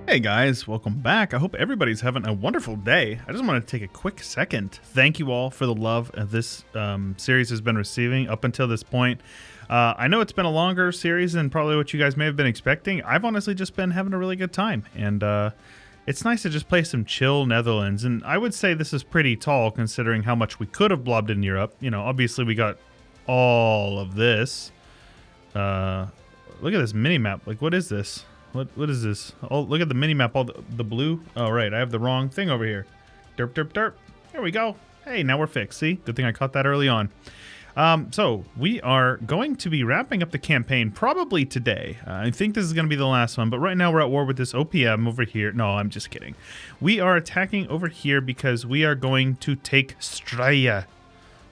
Hey guys, welcome back. I hope everybody's having a wonderful day. I just want to take a quick second. Thank you all for the love this series has been receiving up until this point. I know it's been a longer series than probably what you guys may have been expecting. I've honestly just been having a really good time, and it's nice to just play some chill Netherlands. And I would say this is pretty tall considering how much we could have blobbed in Europe. You know, obviously we got all of this. Look at this mini map. Like, what is this? What is this? Oh, look at the mini map. All the blue. Oh, right. I have the wrong thing over here. Derp, derp, derp. There we go. Hey, now we're fixed. See? Good thing I caught that early on. So we are going to be wrapping up the campaign probably today. I think this is going to be the last one, but right now we're at war with this OPM over here. No, I'm just kidding. We are attacking over here because we are going to take Straya.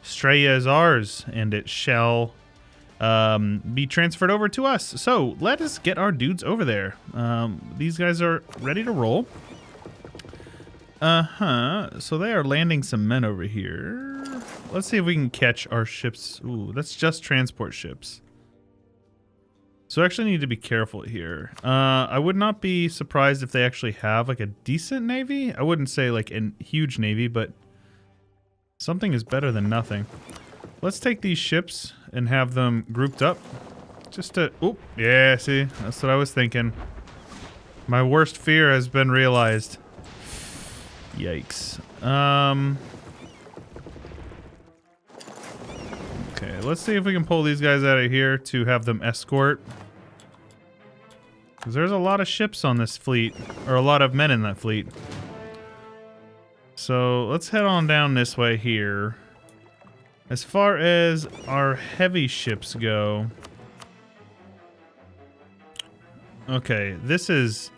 Straya is ours, and it shall be transferred over to us. So let us get our dudes over there. These guys are ready to roll. So they are landing some men over here. Let's see if we can catch our ships. Ooh, that's just transport ships. So I actually need to be careful here. I would not be surprised if they actually have like a decent navy. I wouldn't say like a huge navy, but something is better than nothing. Let's take these ships and have them grouped up. Just to... Oh, yeah, see? That's what I was thinking. My worst fear has been realized. Yikes. Okay, let's see if we can pull these guys out of here to have them escort. Because there's a lot of ships on this fleet. Or a lot of men in that fleet. So, let's head on down this way here. As far as our heavy ships go... Okay, this is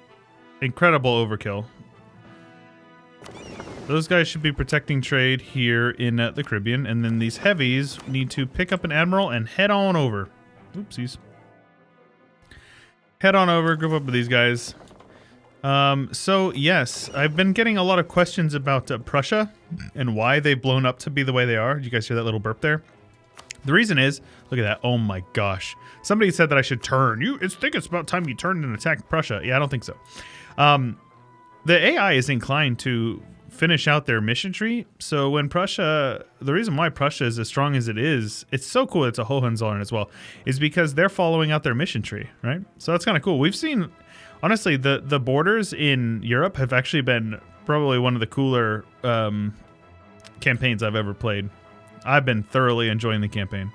incredible overkill. Those guys should be protecting trade here in the Caribbean, and then these heavies need to pick up an admiral and head on over. Oopsies. Head on over, group up with these guys. So yes, I've been getting a lot of questions about Prussia and why they've blown up to be the way they are. Did you guys hear that little burp there? The reason is, look at that. Oh my gosh. Somebody said that I should turn. I think it's about time you turned and attacked Prussia. Yeah, I don't think so. The AI is inclined to finish out their mission tree. So when Prussia, the reason why Prussia is as strong as it is, it's so cool it's a Hohenzollern as well, is because they're following out their mission tree, right? So that's kind of cool. We've seen... Honestly, the borders in Europe have actually been probably one of the cooler campaigns I've ever played. I've been thoroughly enjoying the campaign.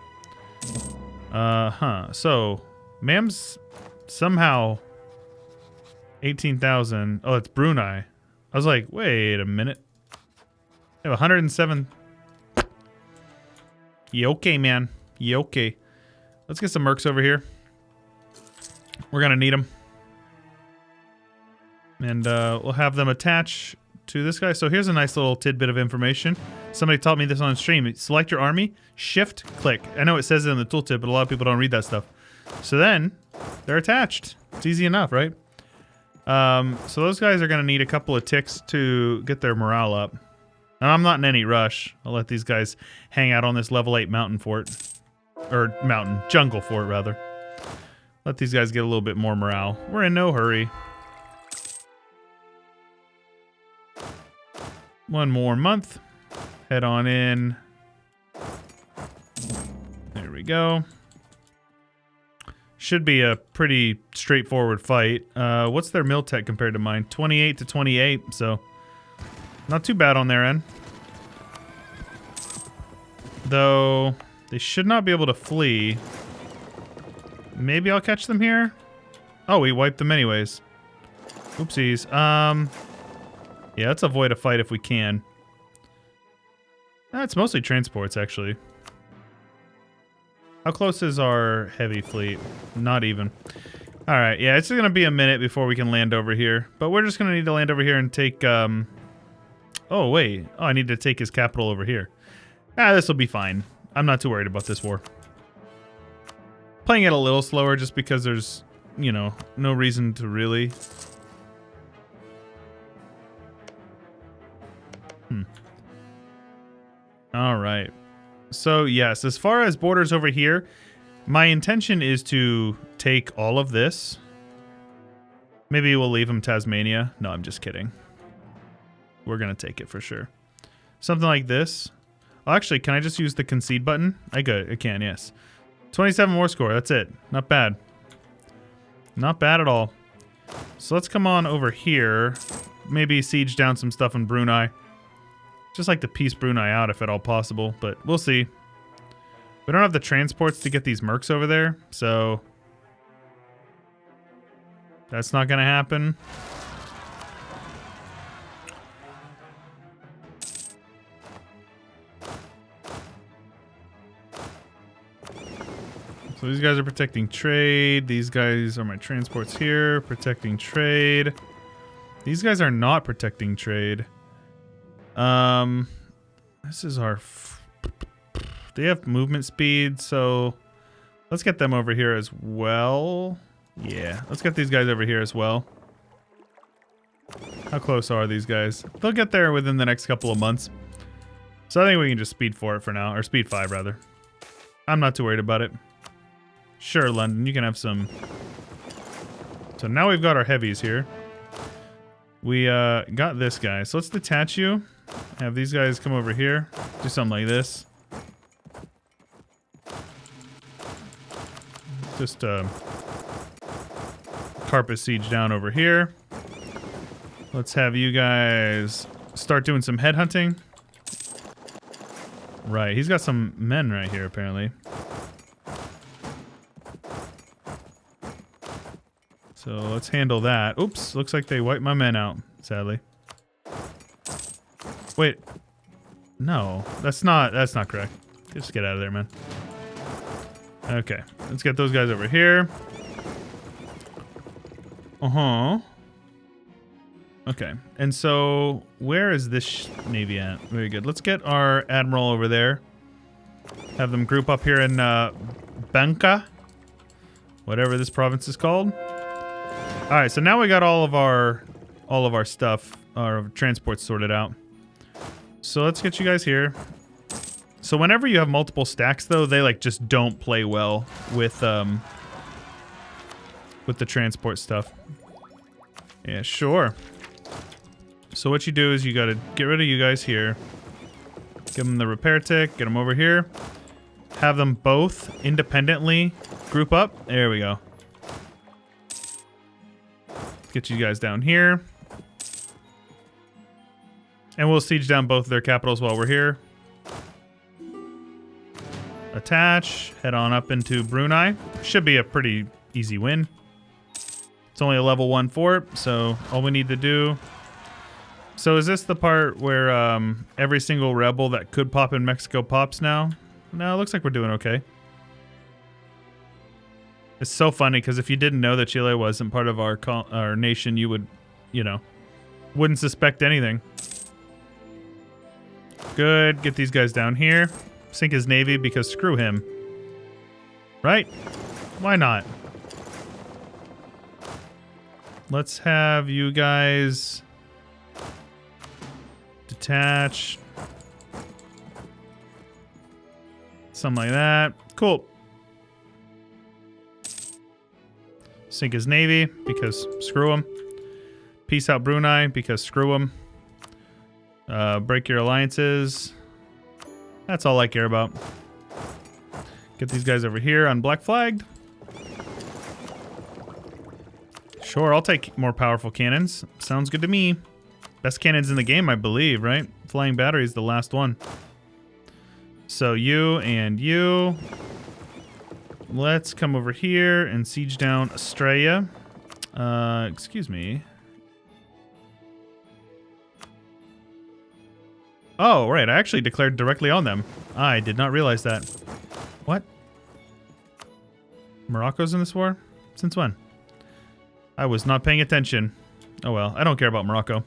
So, MAM's somehow 18,000. Oh, it's Brunei. I was like, wait a minute. I have 107. You okay, man? You okay? Let's get some mercs over here. We're going to need them. And we'll have them attach to this guy. So here's a nice little tidbit of information. Somebody taught me this on stream. Select your army, shift, click. I know it says it in the tooltip, but a lot of people don't read that stuff. So then, they're attached. It's easy enough, right? So those guys are going to need a couple of ticks to get their morale up. And I'm not in any rush. I'll let these guys hang out on this level 8 mountain fort. Or jungle fort, rather. Let these guys get a little bit more morale. We're in no hurry. One more month. Head on in. There we go. Should be a pretty straightforward fight. What's their mil tech compared to mine? 28 to 28, so not too bad on their end. Though they should not be able to flee. Maybe I'll catch them here. Oh, we wiped them anyways. Oopsies. Yeah, let's avoid a fight if we can. It's mostly transports, actually. How close is our heavy fleet? Not even. Alright, yeah, it's going to be a minute before we can land over here. But we're just going to need to land over here and take... Oh, wait. Oh, I need to take his capital over here. This will be fine. I'm not too worried about this war. Playing it a little slower just because there's, you know, no reason to really... All right. So, yes, as far as borders over here, my intention is to take all of this, Maybe we'll leave him Tasmania. No, I'm just kidding. We're going to take it for sure. Something like this. Oh, actually, can I just use the concede button? I can, yes. 27 war score. That's it. Not bad. Not bad at all. So let's come on over here. Maybe siege down some stuff in Brunei. Just like to piece Brunei out if at all possible, but we'll see. We don't have the transports to get these mercs over there, so that's not going to happen. So these guys are protecting trade. These guys are my transports here, protecting trade. These guys are not protecting trade. This is our... They have movement speed, so let's get them over here as well. Yeah, let's get these guys over here as well. How close are these guys? They'll get there within the next couple of months. So I think we can just speed 4 it for now, or speed 5 rather. I'm not too worried about it. Sure, London, you can have some. So now we've got our heavies here. We got this guy. So let's detach you. Have these guys come over here. Do something like this. Just carpet siege down over here. Let's have you guys start doing some headhunting. Right, he's got some men right here apparently. So let's handle that. Oops, looks like they wiped my men out, sadly. Wait. No, that's not correct. Just get out of there, man. Okay, let's get those guys over here. Uh-huh. Okay, and so where is this navy at? Very good. Let's get our admiral over there. Have them group up here in Banca, whatever this province is called. All right, so now we got all of our stuff, our transports sorted out. So let's get you guys here. So whenever you have multiple stacks, though, they like just don't play well with the transport stuff. Yeah, sure. So what you do is you got to get rid of you guys here. Give them the repair tick. Get them over here. Have them both independently group up. There we go. Get you guys down here. And we'll siege down both of their capitals while we're here. Attach. Head on up into Brunei. Should be a pretty easy win. It's only a level 1 fort, so all we need to do... So is this the part where every single rebel that could pop in Mexico pops now? No, it looks like we're doing okay. It's so funny because if you didn't know that Chile wasn't part of our nation, you would, you know, wouldn't suspect anything. Good. Get these guys down here. Sink his navy because screw him. Right? Why not? Let's have you guys detach. Something like that. Cool. Sink his navy because screw him. Peace out Brunei because screw him. Break your alliances. That's all I care about. Get these guys over here on black flagged. Sure, I'll take more powerful cannons. Sounds good to me. Best cannons in the game, I believe, right? Flying battery is the last one. So you and you. Let's come over here and siege down Australia. Excuse me. Oh, right. I actually declared directly on them. I did not realize that. What? Morocco's in this war? Since when? I was not paying attention. Oh well, I don't care about Morocco.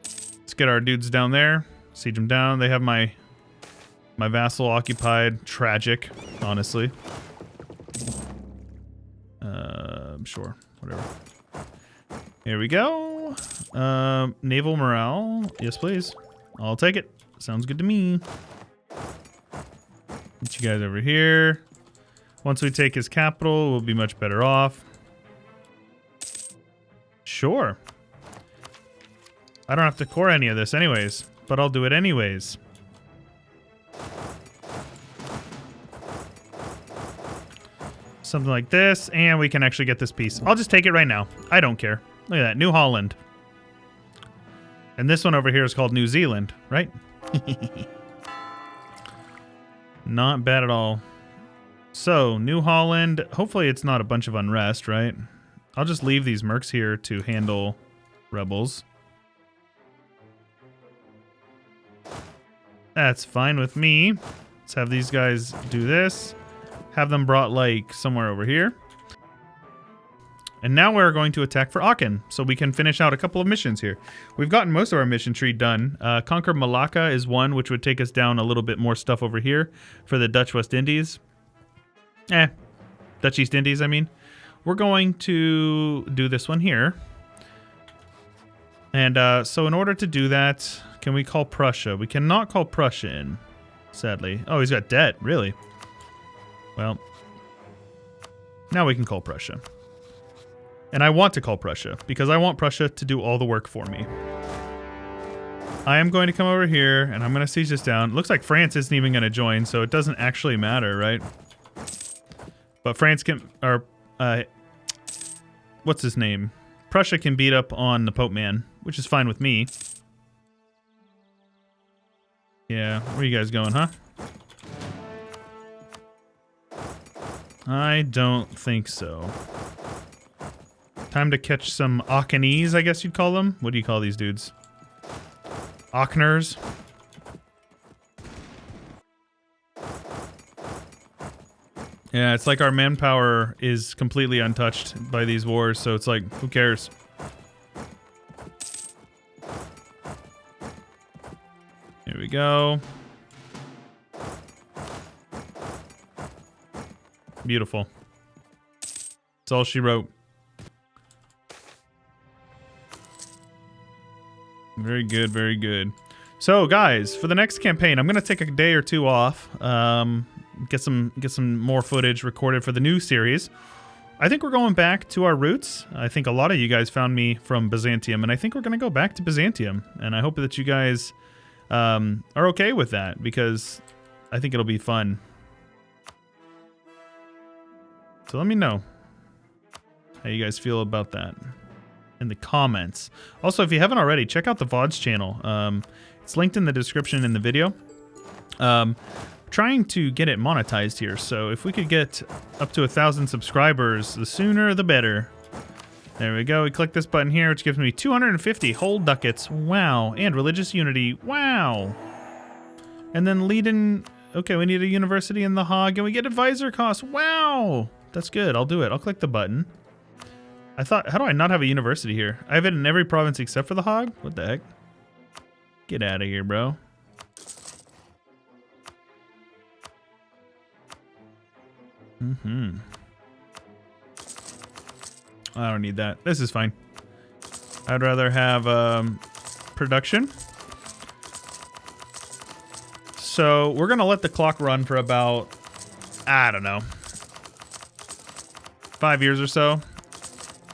Let's get our dudes down there. Siege them down. They have my vassal occupied. Tragic, honestly. Sure. Whatever. Here we go. Naval morale. Yes, please. I'll take it. Sounds good to me. Get you guys over here. Once we take his capital, we'll be much better off. Sure. I don't have to core any of this anyways, but I'll do it anyways. Something like this, and we can actually get this piece. I'll just take it right now. I don't care. Look at that. New Holland. And this one over here is called New Zealand, right? Not bad at all. So, New Holland. Hopefully it's not a bunch of unrest, right? I'll just leave these mercs here to handle rebels. That's fine with me. Let's have these guys do this. Have them brought, like, somewhere over here. And now we're going to attack for Aachen, so we can finish out a couple of missions here. We've gotten most of our mission tree done. Conquer Malacca is one, which would take us down a little bit more stuff over here for the Dutch West Indies. Dutch East Indies, I mean. We're going to do this one here. And so in order to do that, can we call Prussia? We cannot call Prussia in, sadly. Oh, he's got debt, really? Well, now we can call Prussia. And I want to call Prussia, because I want Prussia to do all the work for me. I am going to come over here, and I'm going to siege this down. Looks like France isn't even going to join, so it doesn't actually matter, right? But France can... or, what's his name? Prussia can beat up on the Pope Man, which is fine with me. Yeah, where are you guys going, huh? I don't think so. Time to catch some Aachenese, I guess you'd call them. What do you call these dudes? Aacheners. Yeah, it's like our manpower is completely untouched by these wars, so it's like, who cares? Here we go. Beautiful. That's all she wrote. Very good, very good. So, guys, for the next campaign, I'm going to take a day or two off. Get some more footage recorded for the new series. I think we're going back to our roots. I think a lot of you guys found me from Byzantium, and I think we're going to go back to Byzantium. And I hope that you guys are okay with that, because I think it'll be fun. So let me know how you guys feel about that in the comments. Also, if you haven't already, check out the VODs channel. It's linked in the description in the video. Trying to get it monetized here, so if we could get up to 1,000 subscribers, the sooner the better. There we go. We click this button here, which gives me 250 whole ducats. Wow. And religious unity. Wow. And then Leiden. Okay, we need a university in The Hague, and we get advisor costs. Wow. That's good. I'll do it. I'll click the button. I thought, how do I not have a university here? I have it in every province except for The Hague? What the heck? Get out of here, bro. I don't need that. This is fine. I'd rather have production. So we're going to let the clock run for about, I don't know, 5 years or so.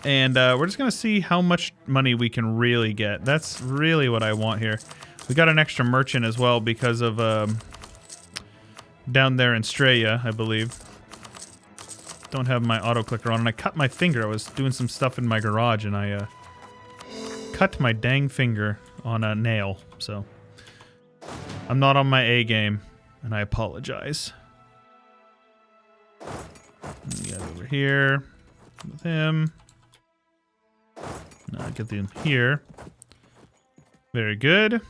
And we're just going to see how much money we can really get. That's really what I want here. We got an extra merchant as well because of down there in Straya, I believe. Don't have my auto clicker on, and I cut my finger. I was doing some stuff in my garage, and I cut my dang finger on a nail. So I'm not on my A game, and I apologize. Get over here with him. Now get them here. Very good.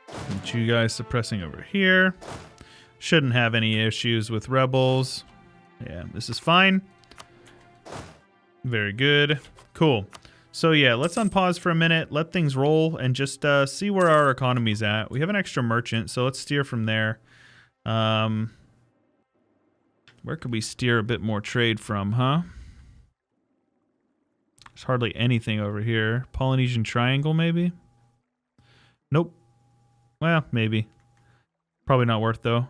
Get you guys suppressing over here. Shouldn't have any issues with rebels. Yeah, this is fine. Very good. Cool. So yeah, let's unpause for a minute, let things roll, and just see where our economy's at. We have an extra merchant, so let's steer from there. Where could we steer a bit more trade from, huh? There's hardly anything over here. Polynesian Triangle, maybe? Nope. Well, maybe. Probably not worth, though.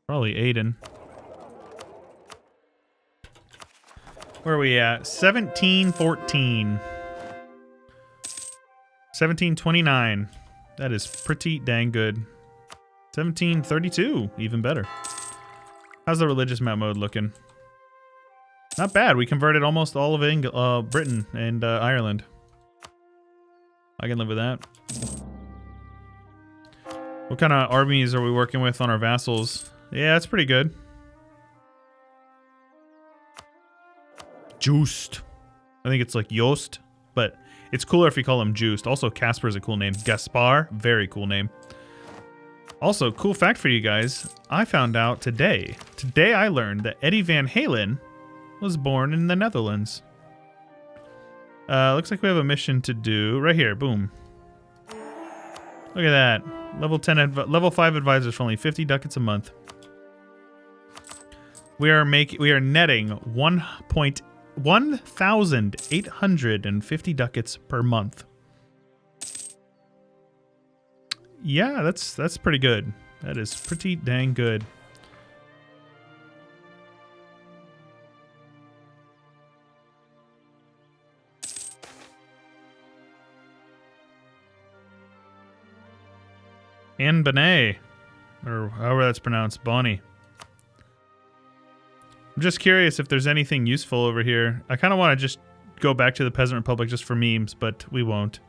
Probably Aiden. Where are we at? 1714. 1729. That is pretty dang good. 1732, even better. How's the religious map mode looking? Not bad. We converted almost all of Britain and Ireland. I can live with that. What kind of armies are we working with on our vassals? Yeah, that's pretty good. Juiced. I think it's like Yost, but it's cooler if you call him Juiced. Also, Casper's a cool name. Gaspar, very cool name. Also, cool fact for you guys. I found out today. Today I learned that Eddie Van Halen was born in the Netherlands. Looks like we have a mission to do right here. Boom. Look at that. Level 5 advisors for only 50 ducats a month. We are netting 1,850 ducats per month. Yeah, that's pretty good. That is pretty dang good. And Benet, or however that's pronounced, Bonnie. I'm just curious if there's anything useful over here. I kind of want to just go back to the Peasant Republic just for memes, but we won't.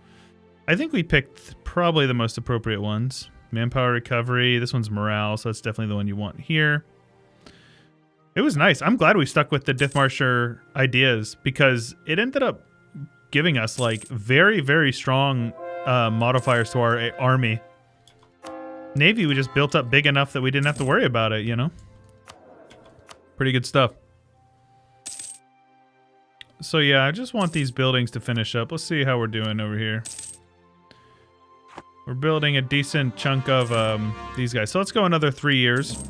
I think we picked probably the most appropriate ones. Manpower recovery. This one's morale, so that's definitely the one you want here. It was nice. I'm glad we stuck with the Dithmarschen ideas because it ended up giving us like very, very strong modifiers to our army. Navy, we just built up big enough that we didn't have to worry about it, you know? Pretty good stuff. So yeah, I just want these buildings to finish up. Let's see how we're doing over here. We're building a decent chunk of these guys. So let's go another 3 years.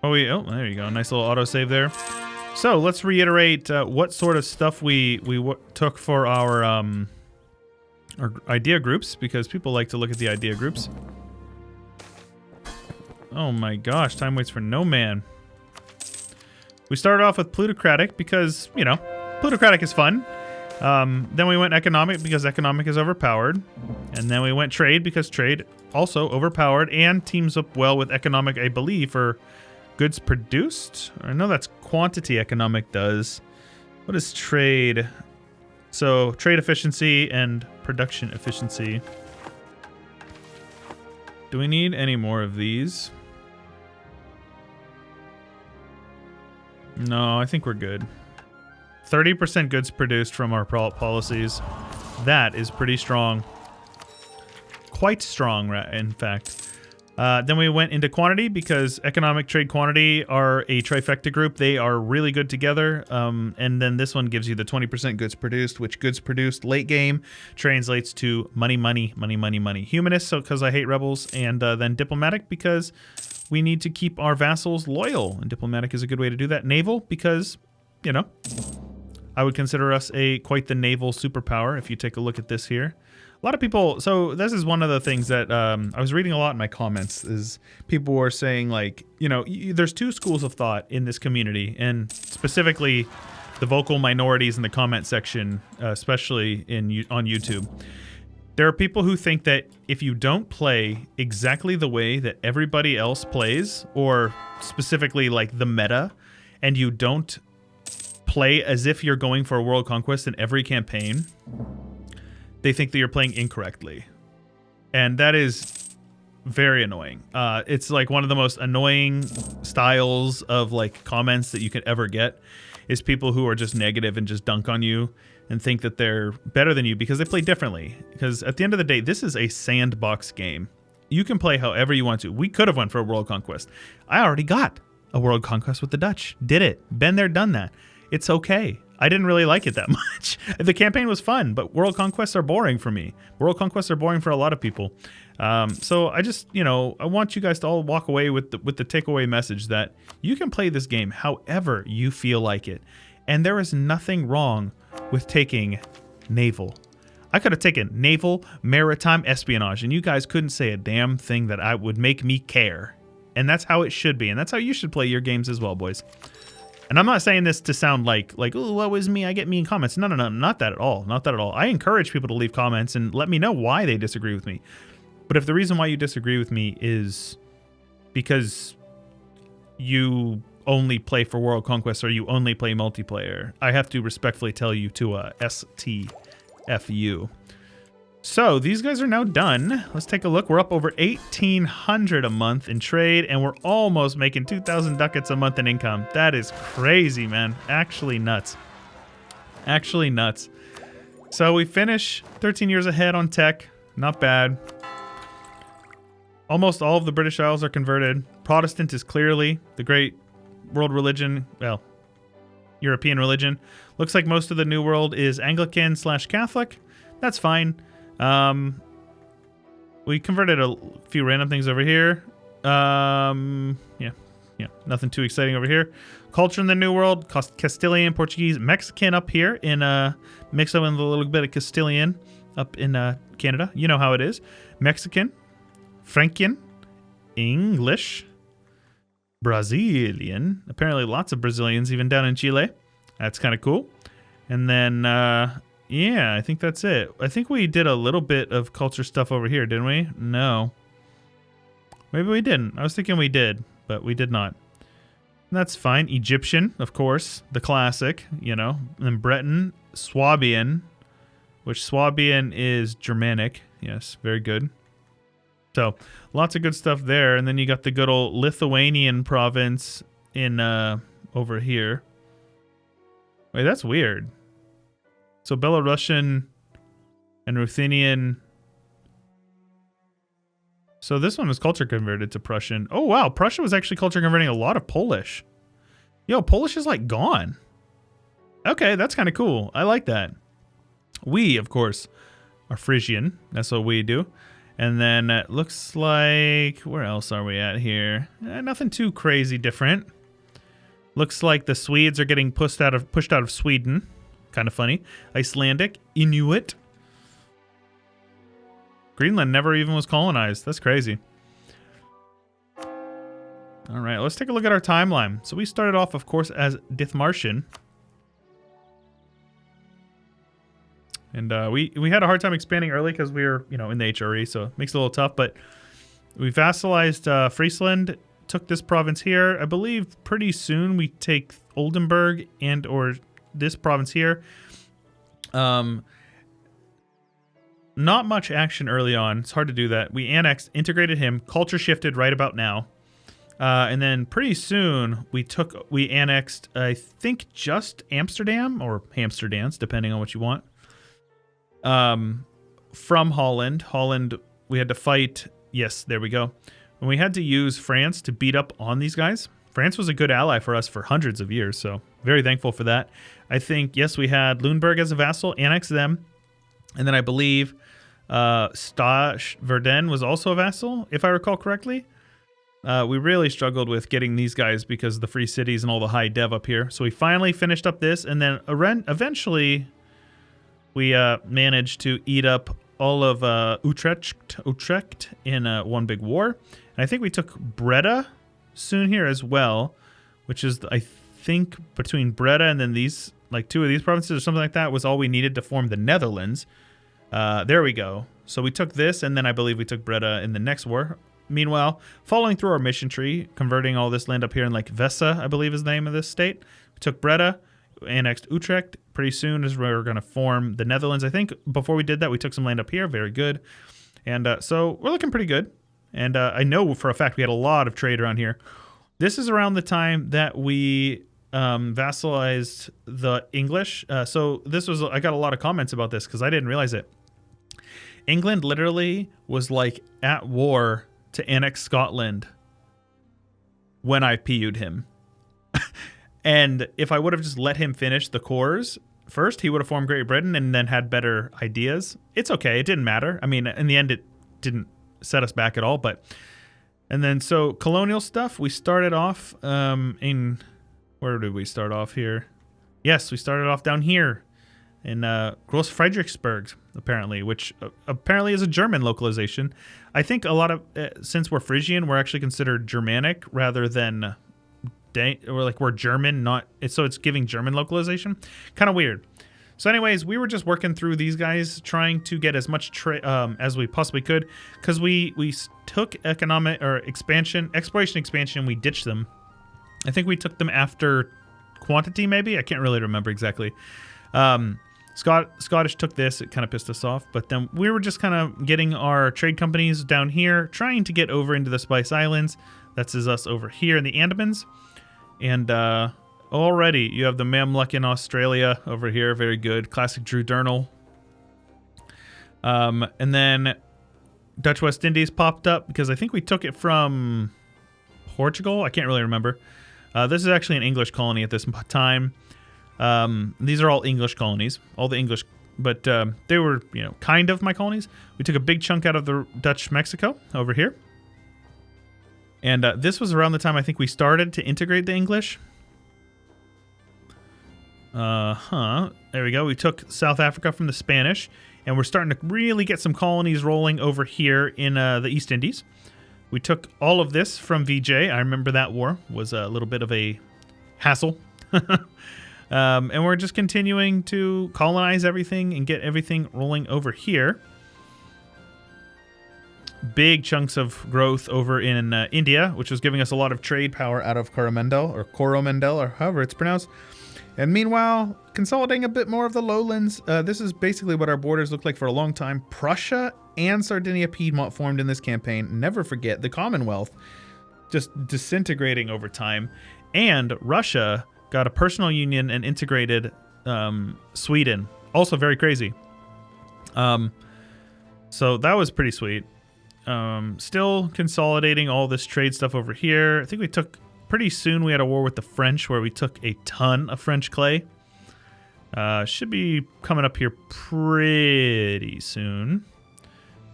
Oh, there you go. Nice little autosave there. So let's reiterate what sort of stuff we took for our idea groups, because people like to look at the idea groups. Oh my gosh, time waits for no man. We started off with plutocratic because, you know, plutocratic is fun. Then we went economic because economic is overpowered. And then we went trade because trade also overpowered and teams up well with economic, I believe, for goods produced. I know that's quantity economic does. What is trade? So trade efficiency and production efficiency. Do we need any more of these? No, I think we're good. 30% goods produced from our policies. That is pretty strong. Quite strong, in fact. Then we went into quantity because economic, trade, quantity are a trifecta group. They are really good together. And then this one gives you the 20% goods produced, which goods produced late game translates to money, money, money, money, money. Humanist, so because I hate rebels. And then diplomatic because we need to keep our vassals loyal. And diplomatic is a good way to do that. Naval because, you know, I would consider us quite the naval superpower if you take a look at this here. A lot of people, so this is one of the things that I was reading a lot in my comments, is people were saying, like, you know, there's two schools of thought in this community, and specifically the vocal minorities in the comment section, especially on YouTube. There are people who think that if you don't play exactly the way that everybody else plays, or specifically like the meta, and you don't play as if you're going for a world conquest in every campaign, they think that you're playing incorrectly. And that is very annoying. It's like one of the most annoying styles of like comments that you could ever get is people who are just negative and just dunk on you and think that they're better than you because they play differently. Because at the end of the day, this is a sandbox game. You can play however you want to. We could have went for a world conquest. I already got a world conquest with the Dutch. Did it. Been there, done that. It's okay. I didn't really like it that much. The campaign was fun, but world conquests are boring for me. World conquests are boring for a lot of people. So I just, you know, I want you guys to all walk away with the takeaway message that you can play this game however you feel like it. And there is nothing wrong with taking naval. I could have taken naval maritime espionage, and you guys couldn't say a damn thing that I would make me care. And that's how it should be, and that's how you should play your games as well, boys. And I'm not saying this to sound like, oh, what was me? I get mean comments. No, not that at all. Not that at all. I encourage people to leave comments and let me know why they disagree with me. But if the reason why you disagree with me is because you only play for World Conquest or you only play multiplayer, I have to respectfully tell you to STFU. So these guys are now done. Let's take a look. We're up over 1,800 a month in trade, and we're almost making 2,000 ducats a month in income. That is crazy, man. Actually nuts. Actually nuts. So we finish 13 years ahead on tech. Not bad. Almost all of the British Isles are converted. Protestant is clearly the great world religion. Well, European religion. Looks like most of the New World is Anglican/Catholic. That's fine. We converted a few random things over here. Yeah, nothing too exciting over here. Culture in the New World, Castilian, Portuguese, Mexican up here in mixed up with a little bit of Castilian up in Canada. You know how it is. Mexican, Frankian, English, Brazilian. Apparently lots of Brazilians even down in Chile. That's kind of cool. And then yeah, I think that's it. I think we did a little bit of culture stuff over here, didn't we? No. Maybe we didn't. I was thinking we did, but we did not. That's fine. Egyptian, of course. The classic, you know. And then Breton, Swabian, which Swabian is Germanic. Yes, very good. So, lots of good stuff there. And then you got the good old Lithuanian province in over here. Wait, that's weird. So Belarusian and Ruthenian. So this one was culture converted to Prussian. Oh, wow. Prussia was actually culture converting a lot of Polish. Yo, Polish is like gone. Okay, that's kind of cool. I like that. We, of course, are Frisian. That's what we do. And then it looks like... Where else are we at here? Nothing too crazy different. Looks like the Swedes are getting pushed out of Sweden. Kind of funny. Icelandic, Inuit. Greenland never even was colonized. That's crazy. All right, let's take a look at our timeline. So we started off, of course, as Dithmarschen. And we had a hard time expanding early because we were, in the HRE, so it makes it a little tough. But we vassalized Friesland, took this province here. I believe pretty soon we take Oldenburg and or this province here. Not much action early on. It's hard to do that. We annexed, integrated him, culture shifted right about now. And then pretty soon we annexed, I think, just Amsterdam or Amsterdams, depending on what you want. From Holland. Holland, we had to fight. Yes, there we go. And we had to use France to beat up on these guys. France was a good ally for us for hundreds of years, so very thankful for that. I think, yes, we had Lüneburg as a vassal, annexed them. And then I believe Verden was also a vassal, if I recall correctly. We really struggled with getting these guys because of the free cities and all the high dev up here. So we finally finished up this, and then eventually we managed to eat up all of Utrecht in one big war. And I think we took Breda soon here as well, which is, I think, between Breda and then these, like two of these provinces or something like that, was all we needed to form the Netherlands. There we go. So we took this, and then I believe we took Breda in the next war. Meanwhile, following through our mission tree, converting all this land up here in like Vessa, I believe is the name of this state. We took Breda, annexed Utrecht. Pretty soon is where we're going to form the Netherlands. I think before we did that, we took some land up here. Very good. And so we're looking pretty good. And I know for a fact we had a lot of trade around here. This is around the time that we vassalized the English. So this was, I got a lot of comments about this because I didn't realize it. England literally was like at war to annex Scotland when I PU'd him. And if I would have just let him finish the cores first, he would have formed Great Britain and then had better ideas. It's okay. It didn't matter. I mean, in the end, it didn't set us back at all. But and then so colonial stuff, we started off in, where did we start off here? Yes, we started off down here. in Gross Friedrichsburg, apparently, which apparently is a German localization. I think a lot of, since we're Frisian, we're actually considered Germanic rather than, we're German, so it's giving German localization. Kind of weird. So anyways, we were just working through these guys, trying to get as much as we possibly could, because we took exploration expansion, we ditched them. I think we took them after quantity, maybe? I can't really remember exactly. Scottish took this. It kind of pissed us off. But then we were just kind of getting our trade companies down here, trying to get over into the Spice Islands. That's us over here in the Andamans. And already you have the Mamluk in Australia over here. Very good. Classic Drew Durnal. And then Dutch West Indies popped up because I think we took it from Portugal. I can't really remember. This is actually an English colony at this time. These are all English colonies, all the English, but they were, kind of my colonies. We took a big chunk out of the Dutch Mexico over here. And this was around the time I think we started to integrate the English. There we go. We took South Africa from the Spanish, and we're starting to really get some colonies rolling over here in the East Indies. We took all of this from VJ. I remember that war was a little bit of a hassle. And we're just continuing to colonize everything and get everything rolling over here. Big chunks of growth over in India, which was giving us a lot of trade power out of Coromandel, or however it's pronounced. And meanwhile, consolidating a bit more of the lowlands. This is basically what our borders looked like for a long time. Prussia and Sardinia Piedmont formed in this campaign. Never forget the Commonwealth just disintegrating over time. And Russia got a personal union and integrated Sweden. Also very crazy. So that was pretty sweet. Still consolidating all this trade stuff over here. I think we took, pretty soon we had a war with the French where we took a ton of French clay. Should be coming up here pretty soon.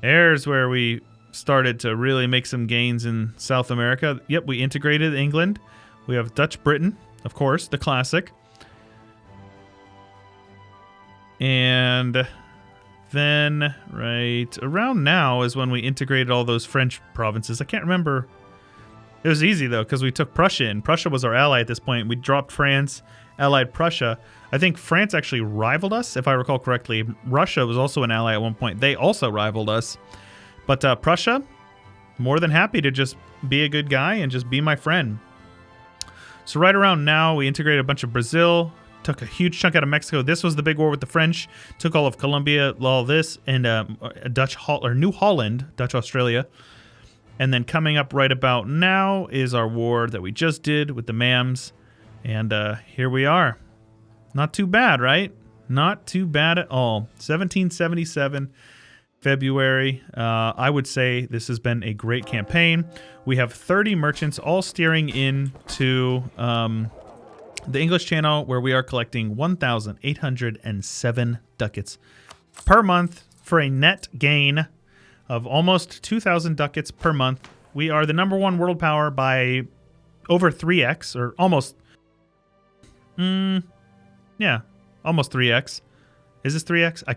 There's where we started to really make some gains in South America. Yep, we integrated England. We have Dutch Britain. Of course, the classic. And then right around now is when we integrated all those French provinces. I can't remember. It was easy, though, because we took Prussia in. Prussia was our ally at this point. We dropped France, allied Prussia. I think France actually rivaled us, if I recall correctly. Russia was also an ally at one point. They also rivaled us. But Prussia, more than happy to just be a good guy and just be my friend. So right around now, we integrated a bunch of Brazil, took a huge chunk out of Mexico. This was the big war with the French, took all of Colombia, all this, and New Holland, Dutch Australia. And then coming up right about now is our war that we just did with the Mams. And here we are. Not too bad, right? Not too bad at all. 1777. February. I would say this has been a great campaign. We have 30 merchants all steering into the English Channel, where we are collecting 1,807 ducats per month for a net gain of almost 2,000 ducats per month. We are the #1 world power by over 3x, or almost. Yeah, almost 3x. Is this 3x? I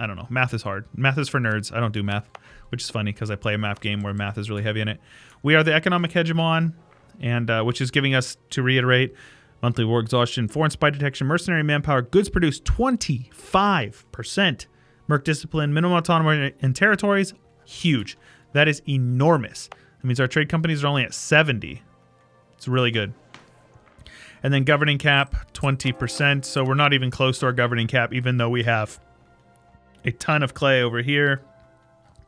don't know. Math is hard. Math is for nerds. I don't do math, which is funny because I play a map game where math is really heavy in it. We are the economic hegemon, and which is giving us, to reiterate, monthly war exhaustion, foreign spy detection, mercenary manpower, goods produced 25%. Merc discipline, minimum autonomy in territories, huge. That is enormous. That means our trade companies are only at 70. It's really good. And then governing cap, 20%. So we're not even close to our governing cap, even though we have a ton of clay over here,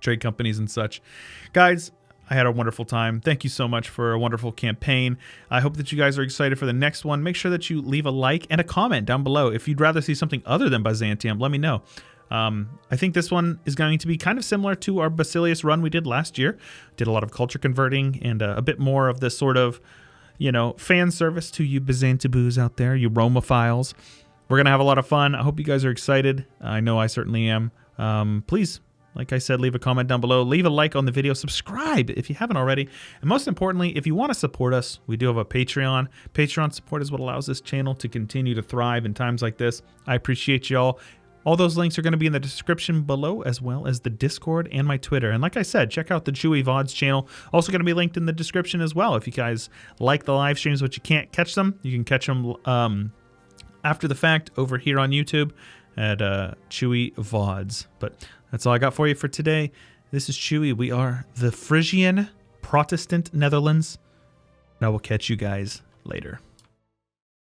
trade companies and such. Guys, I had a wonderful time. Thank you so much for a wonderful campaign. I hope that you guys are excited for the next one. Make sure that you leave a like and a comment down below. If you'd rather see something other than Byzantium, let me know. I think this one is going to be kind of similar to our Basilius run we did last year. Did a lot of culture converting and a bit more of this sort of, fan service to you Byzantiboos out there, you Romophiles. We're going to have a lot of fun. I hope you guys are excited. I know I certainly am. Please, like I said, leave a comment down below. Leave a like on the video. Subscribe if you haven't already. And most importantly, if you want to support us, we do have a Patreon. Patreon support is what allows this channel to continue to thrive in times like this. I appreciate y'all. All those links are going to be in the description below, as well as the Discord and my Twitter. And like I said, check out the Chewy VODs channel. Also going to be linked in the description as well. If you guys like the live streams, but you can't catch them, you can catch them after the fact over here on YouTube at Chewy VODs. But that's all I got for you for today. This is Chewy. We are the Frisian Protestant Netherlands. And I will catch you guys later.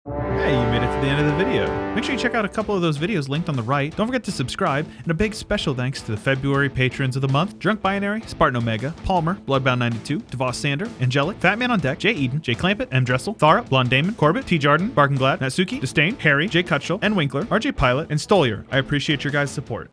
Hey, you made it to the end of the video. Make sure you check out a couple of those videos linked on the right. Don't forget to subscribe. And a big special thanks to the February patrons of the month: Drunk Binary, Spartan Omega, Palmer, Bloodbound92, Devos Sander, Angelic, Fatman on Deck, Jay Eden, Jay Clampett, M. Dressel, Thara, Blonde Damon, Corbett, T. Jarden, Barkenglad, Natsuki, Disdain, Harry, Jay Cutshall, N. Winkler, RJ Pilot, and Stolier. I appreciate your guys' support.